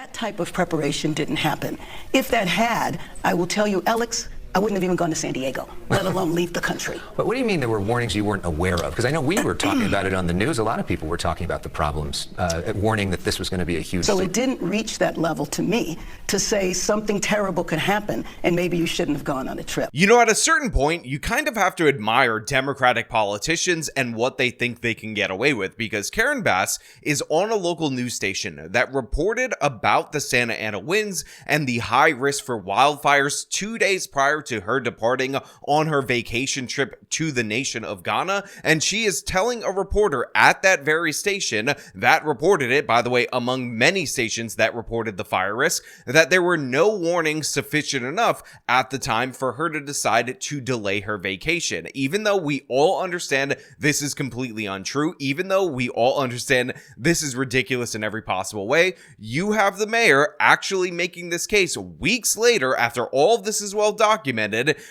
That type of preparation didn't happen. If that had, I will tell you, Alex, I wouldn't have even gone to San Diego, let alone leave the country. But what do you mean there were warnings you weren't aware of? Because I know we were talking about it on the news. A lot of people were talking about the problems, warning that this was going to be a huge... So it didn't reach that level to me to say something terrible could happen and maybe you shouldn't have gone on a trip. You know, at a certain point, you kind of have to admire Democratic politicians and what they think they can get away with, because Karen Bass is on a local news station that reported about the Santa Ana winds and the high risk for wildfires 2 days prior to her departing on her vacation trip to the nation of Ghana, and she is telling a reporter at that very station that reported it, by the way, among many stations that reported the fire risk, that there were no warnings sufficient enough at the time for her to decide to delay her vacation. Even though we all understand this is completely untrue, even though we all understand this is ridiculous in every possible way, you have the mayor actually making this case weeks later after all of this is well documented,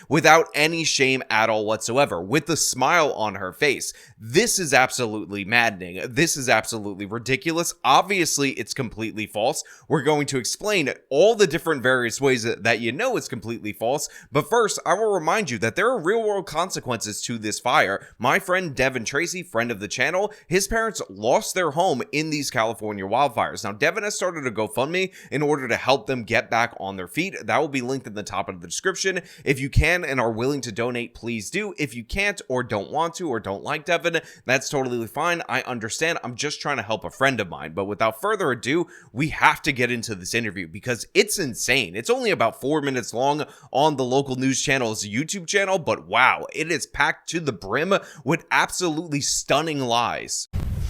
without any shame at all whatsoever, with a smile on her face. This is absolutely maddening. This is absolutely ridiculous. Obviously, it's completely false. We're going to explain all the different various ways that you know it's completely false. But first, I will remind you that there are real-world consequences to this fire. My friend Devin Tracy, friend of the channel, his parents lost their home in these California wildfires. Now, Devin has started a GoFundMe in order to help them get back on their feet. That will be linked in the top of the description. If you can and are willing to donate, please do. If you can't or don't want to or don't like Devin, that's totally fine. I understand. I'm just trying to help a friend of mine. But without further ado, we have to get into this interview because it's insane. It's only about 4 minutes long on the local news channel's YouTube channel, but wow, it is packed to the brim with absolutely stunning lies.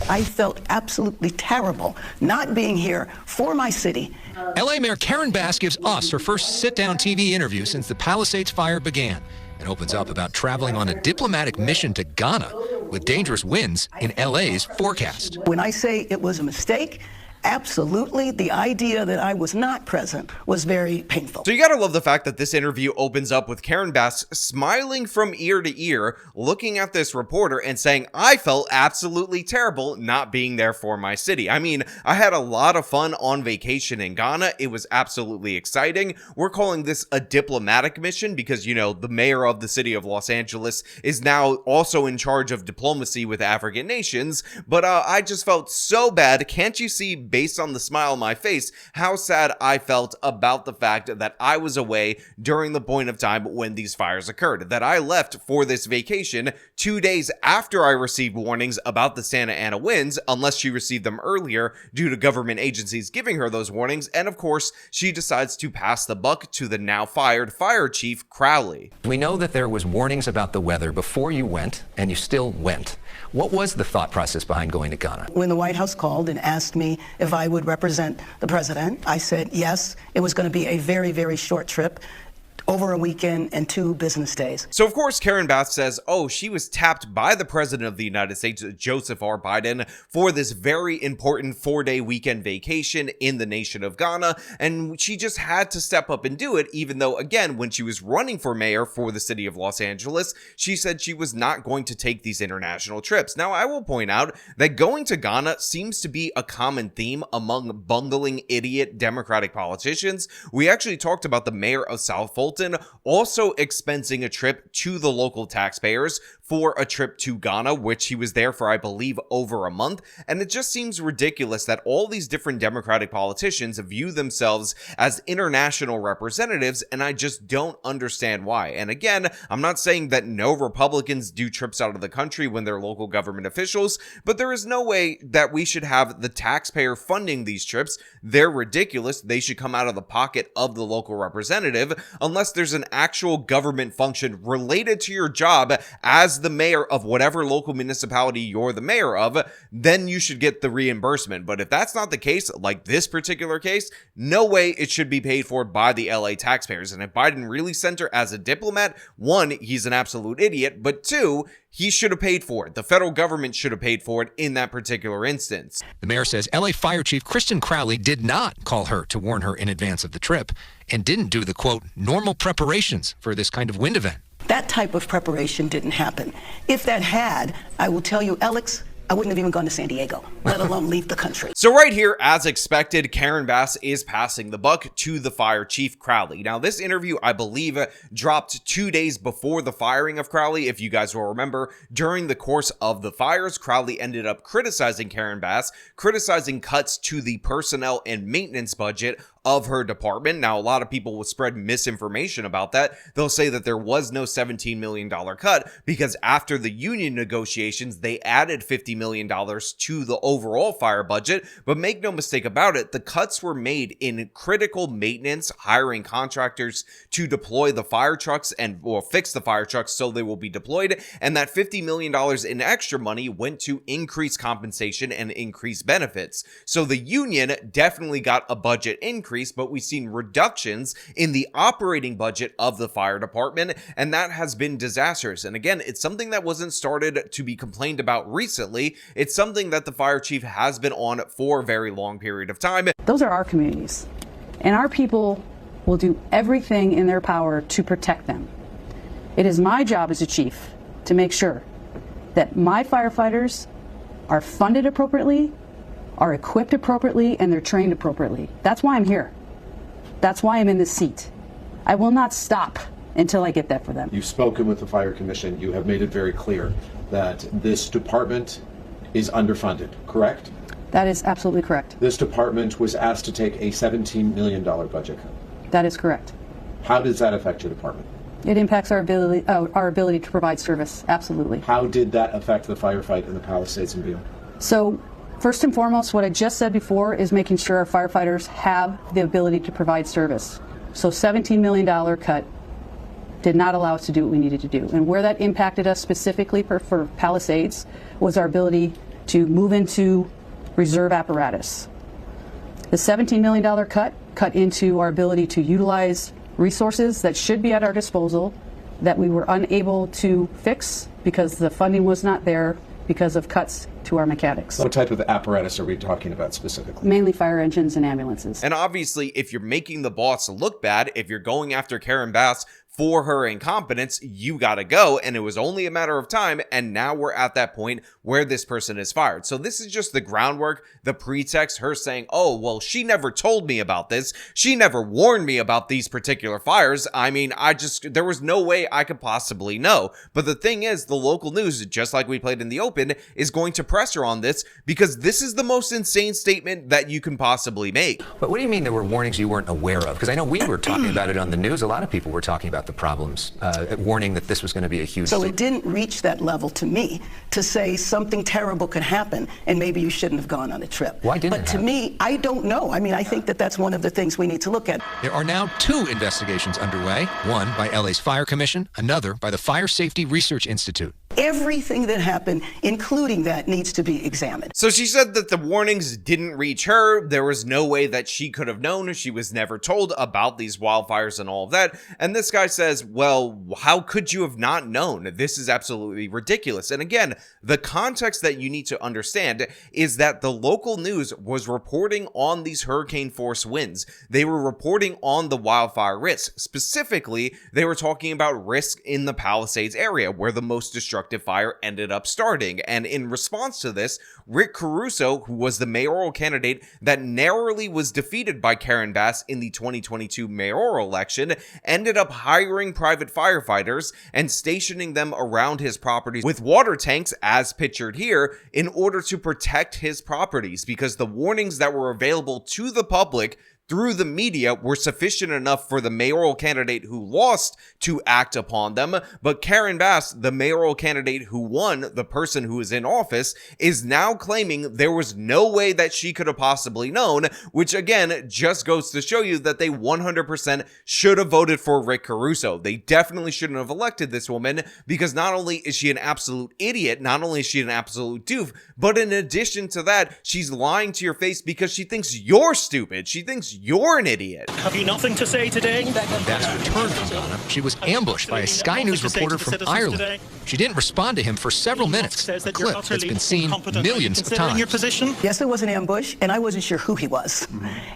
I felt absolutely terrible not being here for my city. LA Mayor Karen Bass gives us her first sit-down TV interview since the Palisades fire began and opens up about traveling on a diplomatic mission to Ghana with dangerous winds in LA's forecast. When I say it was a mistake, absolutely, the idea that I was not present was very painful. So you gotta love the fact that this interview opens up with Karen Bass smiling from ear to ear, looking at this reporter and saying, I felt absolutely terrible not being there for my city. I mean, I had a lot of fun on vacation in Ghana. It was absolutely exciting. We're calling this a diplomatic mission because, you know, the mayor of the city of Los Angeles is now also in charge of diplomacy with African nations. But I just felt so bad. Can't you see, based on the smile on my face, how sad I felt about the fact that I was away during the point of time when these fires occurred, that I left for this vacation 2 days after I received warnings about the Santa Ana winds, unless she received them earlier due to government agencies giving her those warnings, and of course, she decides to pass the buck to the now fired fire chief Crowley. We know that there was warnings about the weather before you went, and you still went. What was the thought process behind going to Ghana? When the White House called and asked me if I would represent the president, I said yes. It was going to be a very, very short trip, over a weekend and 2 business days. So of course Karen Bass says, oh, she was tapped by the president of the United States, Joseph R. Biden, for this very important 4-day weekend vacation in the nation of Ghana, and she just had to step up and do it, even though, again, when she was running for mayor for the city of Los Angeles, she said she was not going to take these international trips. Now, I will point out that going to Ghana seems to be a common theme among bungling idiot Democratic politicians. We actually talked about the mayor of South Fulton also expensing a trip to the local taxpayers for a trip to Ghana, which he was there for, I believe, over a month. And it just seems ridiculous that all these different Democratic politicians view themselves as international representatives, and I just don't understand why. And again, I'm not saying that no Republicans do trips out of the country when they're local government officials, but there is no way that we should have the taxpayer funding these trips. They're ridiculous. They should come out of the pocket of the local representative, unless there's an actual government function related to your job as the mayor of whatever local municipality you're the mayor of, then you should get the reimbursement. But if that's not the case, like this particular case, no way it should be paid for by the LA taxpayers. And if Biden really sent her as a diplomat, 1, he's an absolute idiot, but 2, he should have paid for it. The federal government should have paid for it in that particular instance. The mayor says LA Fire Chief Kristen Crowley did not call her to warn her in advance of the trip and didn't do the, quote, normal preparations for this kind of wind event. That type of preparation didn't happen. If that had, I will tell you, Alex, I wouldn't have even gone to San Diego, let alone leave the country. So right here, as expected, Karen Bass is passing the buck to the fire chief, Crowley. Now, this interview, I believe, dropped 2 days before the firing of Crowley. If you guys will remember, during the course of the fires, Crowley ended up criticizing Karen Bass, criticizing cuts to the personnel and maintenance budget of her department. Now, a lot of people will spread misinformation about that. They'll say that there was no $17 million cut because after the union negotiations, they added $50 million to the overall fire budget. But make no mistake about it, the cuts were made in critical maintenance, hiring contractors to deploy the fire trucks and fix the fire trucks so they will be deployed. And that $50 million in extra money went to increase compensation and increase benefits. So the union definitely got a budget increase, but we've seen reductions in the operating budget of the fire department, and that has been disastrous. And again, it's something that wasn't started to be complained about recently. It's something that the fire chief has been on for a very long period of time. Those are our communities, and our people will do everything in their power to protect them. It is my job as a chief to make sure that my firefighters are funded appropriately, are equipped appropriately, and they're trained appropriately. That's why I'm here. That's why I'm in this seat. I will not stop until I get that for them. You've spoken with the Fire Commission. You have made it very clear that this department is underfunded, correct? That is absolutely correct. This department was asked to take a $17 million budget cut. That is correct. How does that affect your department? It impacts our ability to provide service, absolutely. How did that affect the firefight in the Palisades and beyond? So, first and foremost, what I just said before is making sure our firefighters have the ability to provide service. So $17 million cut did not allow us to do what we needed to do. And where that impacted us specifically for Palisades was our ability to move into reserve apparatus. The $17 million cut into our ability to utilize resources that should be at our disposal that we were unable to fix because the funding was not there because of cuts to our mechanics. What type of apparatus are we talking about specifically? Mainly fire engines and ambulances. And obviously, if you're making the boss look bad, if you're going after Karen Bass for her incompetence, you gotta go. And it was only a matter of time. And now we're at that point where this person is fired. So this is just the groundwork, the pretext, her saying, oh, well, she never told me about this. She never warned me about these particular fires. I mean, there was no way I could possibly know. But the thing is, the local news, just like we played in the open, is going to press her on this because this is the most insane statement that you can possibly make. But what do you mean there were warnings you weren't aware of? Because I know we were talking about it on the news. A lot of people were talking about the problems, warning that this was going to be a huge... So it didn't reach that level to me to say something terrible could happen and maybe you shouldn't have gone on a trip. Why didn't But to me, I don't know. I mean, I think that that's one of the things we need to look at. There are now 2 investigations underway, one by LA's Fire Commission, another by the Fire Safety Research Institute. Everything that happened, including that, needs to be examined. So she said that the warnings didn't reach her. There was no way that she could have known. She was never told about these wildfires and all of that. And this guy says, well, how could you have not known? This is absolutely ridiculous. And again, the context that you need to understand is that the local news was reporting on these hurricane force winds. They were reporting on the wildfire risk. Specifically, they were talking about risk in the Palisades area where the most destructive fire ended up starting. And in response to this, Rick Caruso, who was the mayoral candidate that narrowly was defeated by Karen Bass in the 2022 mayoral election, ended up hiring private firefighters and stationing them around his properties with water tanks, as pictured here, in order to protect his properties, because the warnings that were available to the public through the media were sufficient enough for the mayoral candidate who lost to act upon them. But Karen Bass, the mayoral candidate who won, the person who is in office, is now claiming there was no way that she could have possibly known, which again just goes to show you that they 100% should have voted for Rick Caruso. They definitely shouldn't have elected this woman, because not only is she an absolute idiot, not only is she an absolute doof, but in addition to that, she's lying to your face because she thinks you're stupid. She thinks you're an idiot. Have you nothing to say today? When Bass returned from Ghana, she was ambushed by a Sky News reporter from Ireland. She didn't respond to him for several minutes, a clip that's been seen millions of times. Your position? Yes, it was an ambush, and I wasn't sure who he was.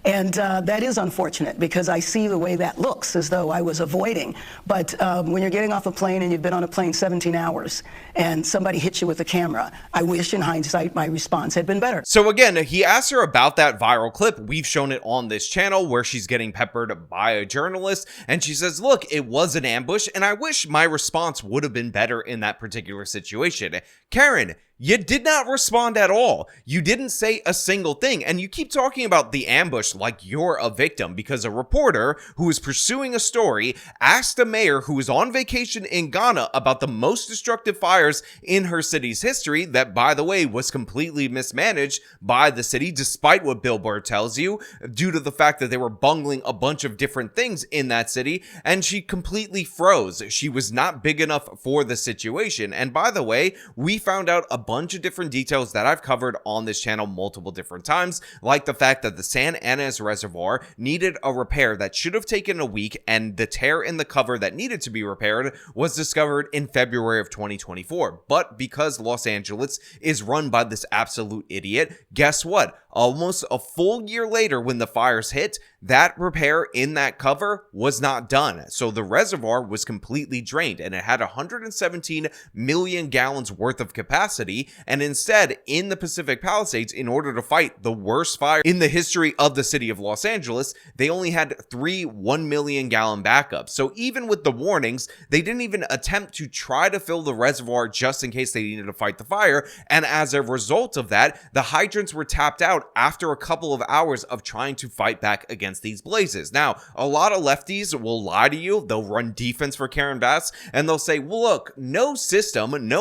And that is unfortunate because I see the way that looks, as though I was avoiding. But when you're getting off a plane and you've been on a plane 17 hours and somebody hits you with a camera, I wish in hindsight my response had been better. So again, he asked her about that viral clip. We've shown it on this channel where she's getting peppered by a journalist, and she says, look, it was an ambush, and I wish my response would have been better in that particular situation. Karen, you did not respond at all. You didn't say a single thing, and you keep talking about the ambush like you're a victim because a reporter who is pursuing a story asked a mayor who is on vacation in Ghana about the most destructive fires in her city's history that, by the way, was completely mismanaged by the city, despite what Billboard tells you, due to the fact that they were bungling a bunch of different things in that city, and she completely froze. She was not big enough for the situation. And by the way, we found out a bunch of different details that I've covered on this channel multiple different times, like the fact that the San Ynez Reservoir needed a repair that should have taken a week, and the tear in the cover that needed to be repaired was discovered in February of 2024. But because Los Angeles is run by this absolute idiot, guess what? Almost a full year later, when the fires hit, that repair in that cover was not done. So the reservoir was completely drained, and it had 117 million gallons worth of capacity. And instead, in the Pacific Palisades, in order to fight the worst fire in the history of the city of Los Angeles, they only had 3 1 million gallon backups. So even with the warnings, they didn't even attempt to try to fill the reservoir just in case they needed to fight the fire. And as a result of that, the hydrants were tapped out after a couple of hours of trying to fight back against these blazes. Now, a lot of lefties will lie to you. They'll run defense for Karen Bass, and they'll say, well, look, no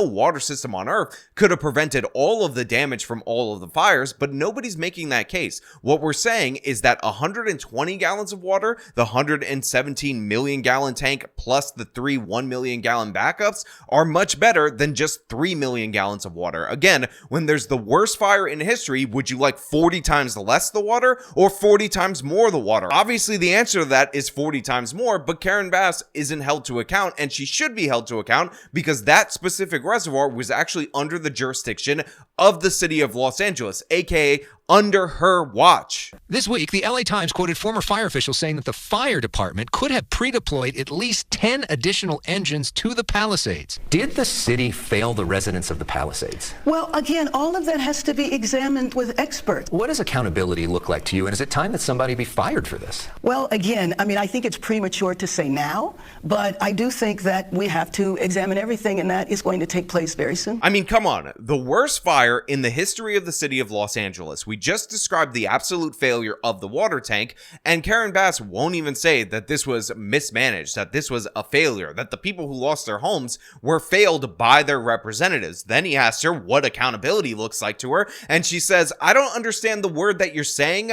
water system on Earth could have prevented all of the damage from all of the fires, but nobody's making that case. What we're saying is that 120 gallons of water, the 117 million gallon tank, plus the 3 1 million gallon backups are much better than just 3 million gallons of water. Again, when there's the worst fire in history, would you like 40 times less the water or 40 times more the water? Obviously, the answer to that is 40 times more, but Karen Bass isn't held to account, and she should be held to account because that specific reservoir was actually under the jurisdiction of the city of Los Angeles, aka under her watch. This week, the LA Times quoted former fire officials saying that the fire department could have pre-deployed at least 10 additional engines to the Palisades. Did the city fail the residents of the Palisades? Well, again, all of that has to be examined with experts. What does accountability look like to you, and is it time that somebody be fired for this? Well, again, I mean, I think it's premature to say now, but I do think that we have to examine everything, and that is going to take place very soon. I mean, come on. The worst fire in the history of the city of Los Angeles. We just described the absolute failure of the water tank, and Karen Bass won't even say that this was mismanaged, that this was a failure, that the people who lost their homes were failed by their representatives. Then he asked her what accountability looks like to her, and she says, I don't understand the word that you're saying.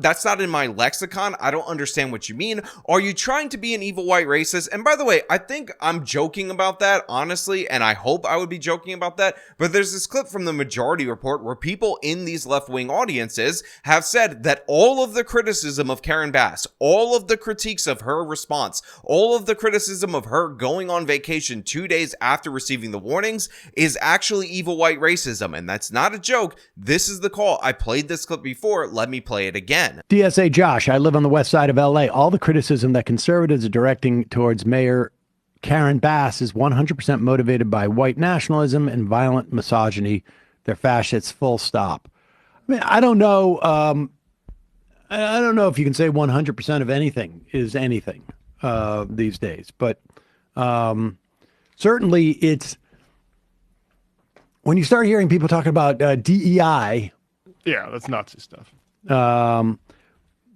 That's not in my lexicon. I don't understand what you mean. Are you trying to be an evil white racist? And by the way, I think I'm joking about that, honestly, and I hope I would be joking about that, but there's this clip from the Majority Report where people in these left-wing audiences have said that all of the criticism of Karen Bass, all of the critiques of her response, all of the criticism of her going on vacation 2 days after receiving the warnings is actually evil white racism. And that's not a joke. This is the call. I played this clip before. Let me play it again. DSA Josh, I live on the west side of LA. All the criticism that conservatives are directing towards Mayor Karen Bass is 100% motivated by white nationalism and violent misogyny. They're fascists, full stop. I mean, I don't know. I don't know if you can say 100% of anything is anything these days, but certainly it's when you start hearing people talking about DEI. Yeah, that's Nazi stuff.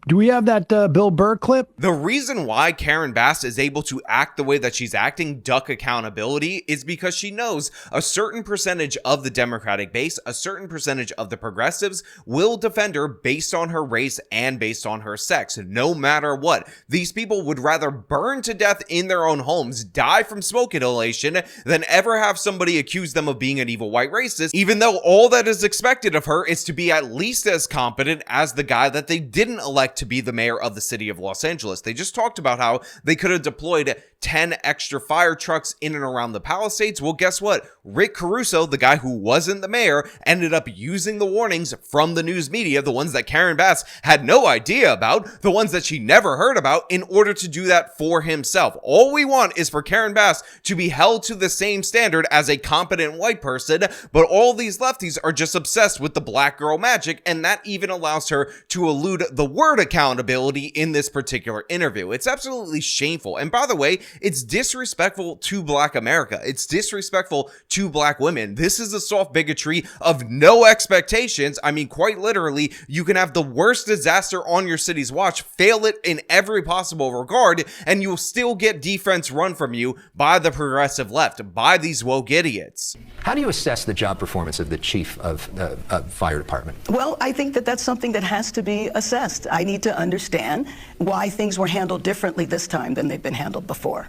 Do we have that Bill Burr clip? The reason why Karen Bass is able to act the way that she's acting, duck accountability, is because she knows a certain percentage of the Democratic base, a certain percentage of the progressives will defend her based on her race and based on her sex, no matter what. These people would rather burn to death in their own homes, die from smoke inhalation, than ever have somebody accuse them of being an evil white racist, even though all that is expected of her is to be at least as competent as the guy that they didn't elect elect to be the mayor of the city of Los Angeles. They just talked about how they could have deployed 10 extra fire trucks in and around the Palisades. Well, guess what? Rick Caruso, the guy who wasn't the mayor, ended up using the warnings from the news media, the ones that Karen Bass had no idea about, the ones that she never heard about, in order to do that for himself. All we want is for Karen Bass to be held to the same standard as a competent white person, but all these lefties are just obsessed with the black girl magic, and that even allows her to elude the word accountability in this particular interview. It's absolutely shameful. And by the way, it's disrespectful to Black America. It's disrespectful to Black women. This is a soft bigotry of no expectations. I mean, quite literally, you can have the worst disaster on your city's watch, fail it in every possible regard, and you will still get defense run from you by the progressive left, by these woke idiots. How do you assess the job performance of the chief of the fire department? Well, I think that that's something that has to be assessed. I need to understand why things were handled differently this time than they've been handled before.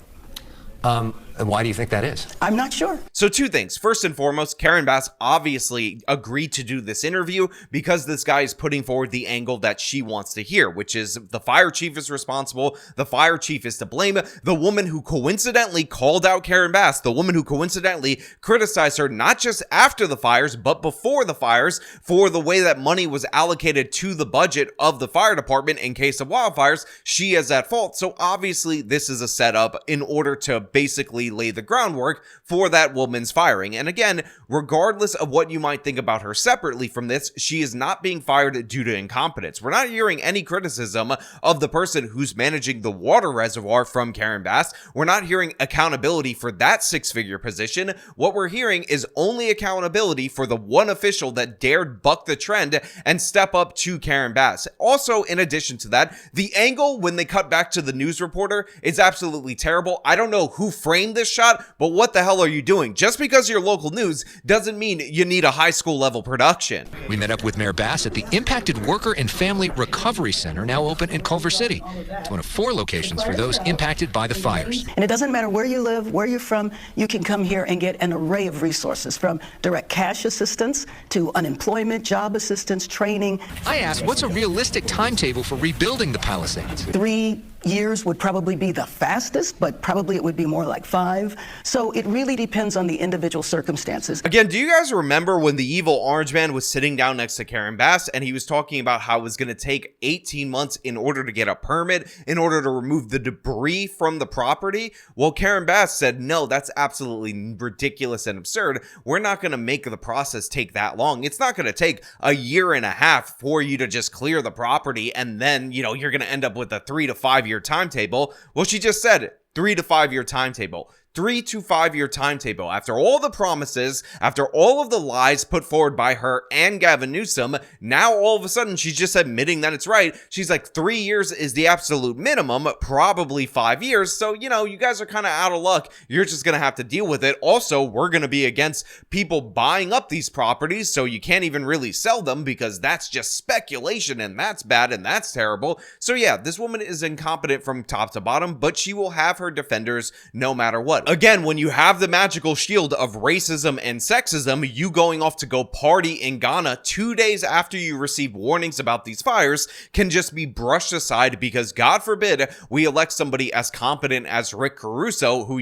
And why do you think that is? I'm not sure. So two things. First and foremost, Karen Bass obviously agreed to do this interview because this guy is putting forward the angle that she wants to hear, which is the fire chief is responsible. The fire chief is to blame. The woman who coincidentally called out Karen Bass, the woman who coincidentally criticized her not just after the fires, but before the fires for the way that money was allocated to the budget of the fire department in case of wildfires, she is at fault. So obviously this is a setup in order to basically lay the groundwork for that woman's firing. And again, regardless of what you might think about her separately from this, she is not being fired due to incompetence. We're not hearing any criticism of the person who's managing the water reservoir from Karen Bass. We're not hearing accountability for that six-figure position. What we're hearing is only accountability for the one official that dared buck the trend and step up to Karen Bass. Also, in addition to that, the angle when they cut back to the news reporter is absolutely terrible. I don't know who framed this shot, but what the hell are you doing? Just because you're local news doesn't mean you need a high school level production. We met up with Mayor Bass at the Impacted Worker and Family Recovery Center, now open in Culver City. It's one of 4 locations for those impacted by the fires. And it doesn't matter where you live, where you're from, you can come here and get an array of resources, from direct cash assistance to unemployment, job assistance, training. I asked, what's a realistic timetable for rebuilding the Palisades? 3 years would probably be the fastest, but probably it would be more like 5. So it really depends on the individual circumstances. Again, do you guys remember when the evil orange man was sitting down next to Karen Bass and he was talking about how it was going to take 18 months in order to get a permit, in order to remove the debris from the property? Well, Karen Bass said, no, that's absolutely ridiculous and absurd. We're not going to make the process take that long. It's not going to take a year and a half for you to just clear the property and then, you're going to end up with a 3 to 5 year timetable. Well, she just said 3 to 5 year timetable. 3 to 5 year timetable. After all the promises, after all of the lies put forward by her and Gavin Newsom, now all of a sudden she's just admitting that it's right. She's like, 3 years is the absolute minimum, probably 5 years. So, you guys are kind of out of luck. You're just going to have to deal with it. Also, we're going to be against people buying up these properties, so you can't even really sell them because that's just speculation and that's bad and that's terrible. So yeah, this woman is incompetent from top to bottom, but she will have her defenders no matter what. Again, when you have the magical shield of racism and sexism, you going off to go party in Ghana 2 days after you receive warnings about these fires can just be brushed aside because, God forbid, we elect somebody as competent as Rick Caruso, who,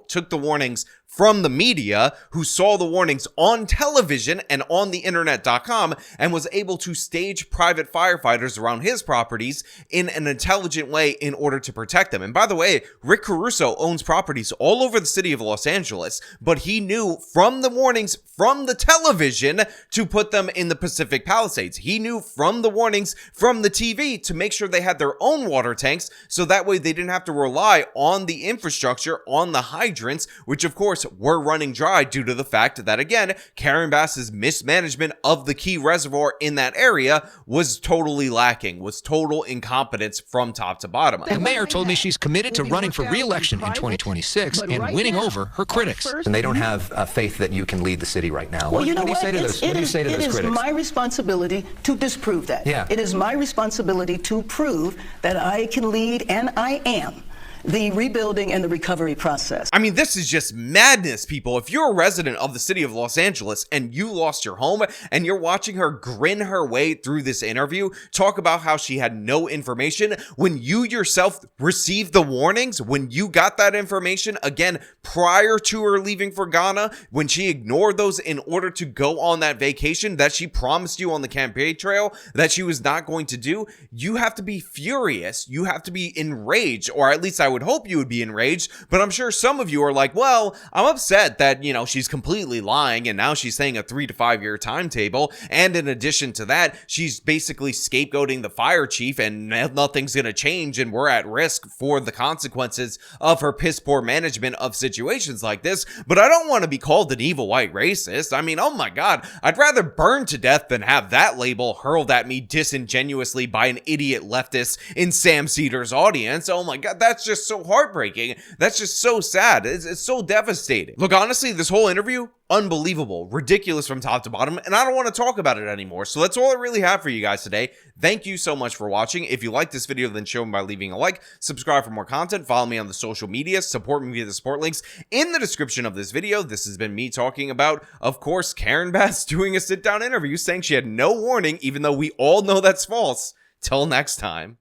took the warnings from the media, who saw the warnings on television and on the internet.com and was able to stage private firefighters around his properties in an intelligent way in order to protect them. And by the way, Rick Caruso owns properties all over the city of Los Angeles, but he knew from the warnings from the television to put them in the Pacific Palisades. He knew from the warnings from the TV to make sure they had their own water tanks, so that way they didn't have to rely on the infrastructure, on the hydrants, which of course were running dry due to the fact that, again, Karen Bass's mismanagement of the key reservoir in that area was totally lacking, was total incompetence from top to bottom. The mayor told me she's committed to running for re-election in 2026 and winning over her critics. And they don't have faith that you can lead the city right now. Well, What do you say to those critics? It is my responsibility to disprove that. Yeah. It is my responsibility to prove that I can lead, and I am. the rebuilding and the recovery process. I mean, this is just madness, people. If you're a resident of the city of Los Angeles and you lost your home and you're watching her grin her way through this interview, talk about how she had no information when you yourself received the warnings, when you got that information, again, prior to her leaving for Ghana, when she ignored those in order to go on that vacation that she promised you on the campaign trail that she was not going to do, you have to be furious. You have to be enraged, or at least I would hope you would be enraged. But I'm sure some of you are like, well, I'm upset that, you know, she's completely lying and now she's saying a 3 to 5 year timetable. And in addition to that, she's basically scapegoating the fire chief and nothing's going to change and we're at risk for the consequences of her piss poor management of situations like this. But I don't want to be called an evil white racist. I mean, oh my God, I'd rather burn to death than have that label hurled at me disingenuously by an idiot leftist in Sam Cedar's audience. Oh my God, that's just so heartbreaking. That's just so sad. It's so devastating. Look, honestly, this whole interview, unbelievable, ridiculous from top to bottom, and I don't want to talk about it anymore. So that's all I really have for you guys today. Thank you so much for watching. If you like this video, then show me by leaving a like, subscribe for more content, follow me on the social media, support me via the support links in the description of this video. This has been me talking about, of course, Karen Bass doing a sit-down interview saying she had no warning, even though we all know that's false. Till next time.